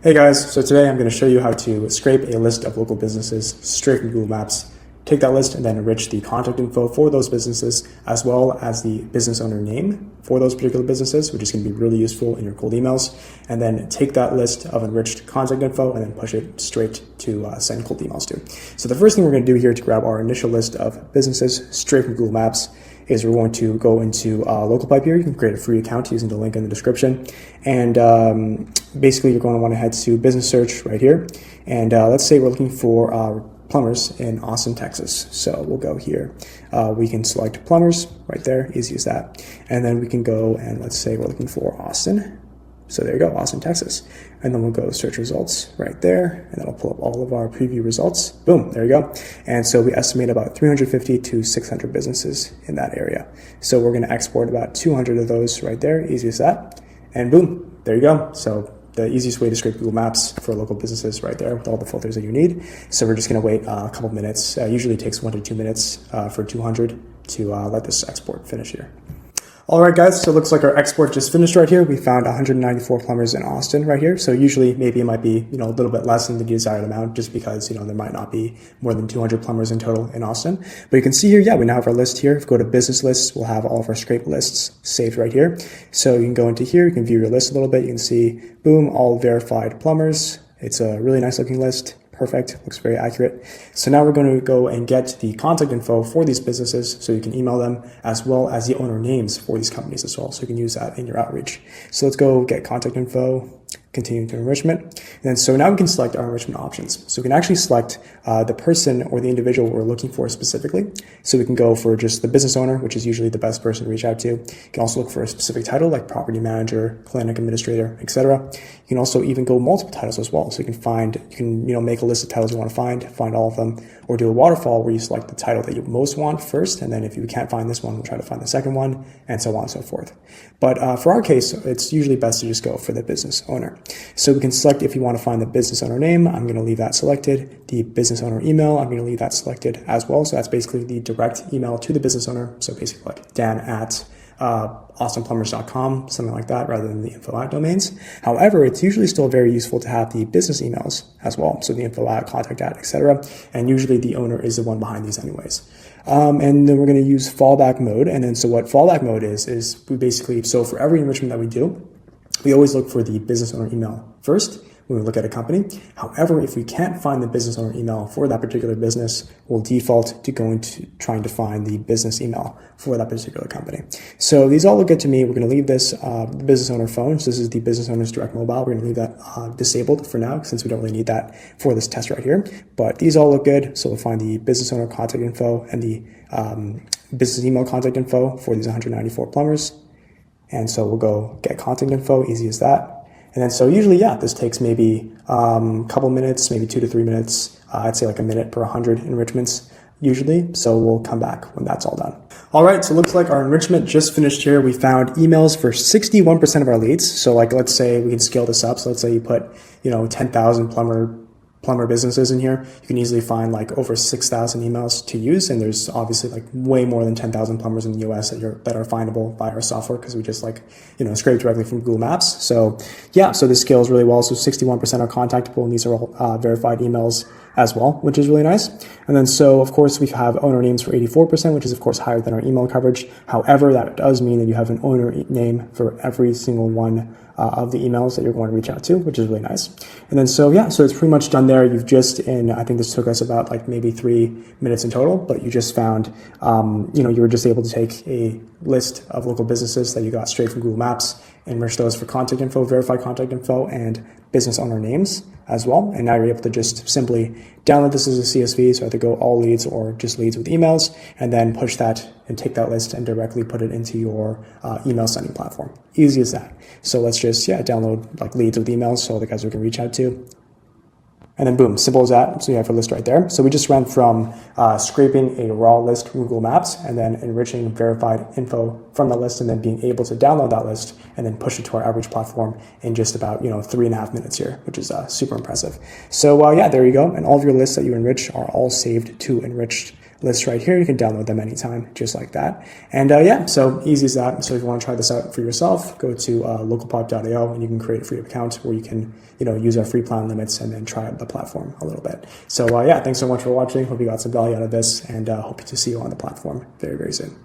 Hey guys, so today I'm going to show you how to scrape a list of local businesses straight from Google Maps, take that list and then enrich the contact info for those businesses as well as the business owner name for those particular businesses, which is going to be really useful in your cold emails, and then take that list of enriched contact info and then push it straight to send cold emails to. So the first thing we're going to do here to grab our initial list of businesses straight from Google Maps is we're going to go into LocalPipe here. You can create a free account using the link in the description. And basically, you're going to want to head to business search right here. And let's say we're looking for plumbers in Austin, Texas. So we'll go here. We can select plumbers right there, easy as that. And then we can go and let's say we're looking for Austin. So there you go, Austin, Texas. And then we'll go search results right there, and that'll pull up all of our preview results. Boom, there you go. And so we estimate about 350 to 600 businesses in that area. So we're gonna export about 200 of those right there, easy as that. And boom, there you go. So the easiest way to scrape Google Maps for local businesses right there with all the filters that you need. So we're just gonna wait a couple minutes. Usually takes 1 to 2 minutes for 200 to let this export finish here. All right, guys, so it looks like our export just finished right here. We found 194 plumbers in Austin right here. So usually maybe it might be, a little bit less than the desired amount just because, there might not be more than 200 plumbers in total in Austin. But you can see here, yeah, we now have our list here. If we go to business lists, we'll have all of our scrape lists saved right here. So you can go into here, you can view your list a little bit. You can see, boom, all verified plumbers. It's a really nice looking list. Perfect, looks very accurate. So now we're going to go and get the contact info for these businesses so you can email them, as well as the owner names for these companies as well. So you can use that in your outreach. So let's go get contact info, continue to enrichment. And then so now we can select our enrichment options. So we can actually select the person or the individual we're looking for specifically. So we can go for just the business owner, which is usually the best person to reach out to. You can also look for a specific title like property manager, clinic administrator, etc. You can also even go multiple titles as well. So you can make a list of titles you want to find all of them, or do a waterfall where you select the title that you most want first, and then if you can't find this one, we'll try to find the second one, and so on and so forth. But for our case, it's usually best to just go for the business owner. So we can select if you want to find the business owner name. I'm going to leave that selected. The business owner email, I'm going to leave that selected as well. So that's basically the direct email to the business owner. So basically like Dan at austinplumbers.com, something like that, rather than the info at domains. However, it's usually still very useful to have the business emails as well. So the info at, contact at, etc. And usually the owner is the one behind these anyways. And then we're going to use fallback mode. And then so what fallback mode is we basically, so for every enrichment that we do, we always look for the business owner email first when we look at a company. However, if we can't find the business owner email for that particular business, we'll default to going to trying to find the business email for that particular company. So these all look good to me. We're going to leave this business owner phone. So this is the business owner's direct mobile. We're going to leave that disabled for now since we don't really need that for this test right here. But these all look good. So we'll find the business owner contact info and the business email contact info for these 194 plumbers. And so we'll go get contact info, easy as that. And then so usually, yeah, this takes maybe a couple minutes, maybe 2 to 3 minutes. I'd say like a minute per 100 enrichments usually. So we'll come back when that's all done. All right, so it looks like our enrichment just finished here. We found emails for 61% of our leads. So like, let's say we can scale this up. So let's say you put, 10,000 plumber businesses in here, you can easily find like over 6,000 emails to use. And there's obviously like way more than 10,000 plumbers in the US that are findable by our software because we just scrape directly from Google Maps. So yeah, so this scales really well. So 61% are contactable, and these are all verified emails as well, which is really nice. And then so of course we have owner names for 84%, which is of course higher than our email coverage. However, that does mean that you have an owner name for every single one of the emails that you're going to reach out to, which is really nice. And then so yeah, so it's pretty much done there. You've just I think this took us about like maybe 3 minutes in total, but you just found, you were just able to take a list of local businesses that you got straight from Google Maps, enrich those for contact info, verify contact info, and business owner names as well. And now you're able to just simply download this as a CSV. So either go all leads or just leads with emails, and then push that and take that list and directly put it into your email sending platform. Easy as that. So let's just, download like leads with emails so the guys we can reach out to. And then boom, simple as that. So you have a list right there. So we just went from scraping a raw list from Google Maps and then enriching verified info from the list and then being able to download that list and then push it to our outreach platform in just about 3.5 minutes here, which is super impressive. So yeah, there you go. And all of your lists that you enrich are all saved to enriched lists right here. You can download them anytime, just like that. And yeah, so easy as that. So if you want to try this out for yourself, go to localpop.io and you can create a free account where you can, use our free plan limits and then try out the platform a little bit. So yeah, thanks so much for watching. Hope you got some value out of this, and hope to see you on the platform very, very soon.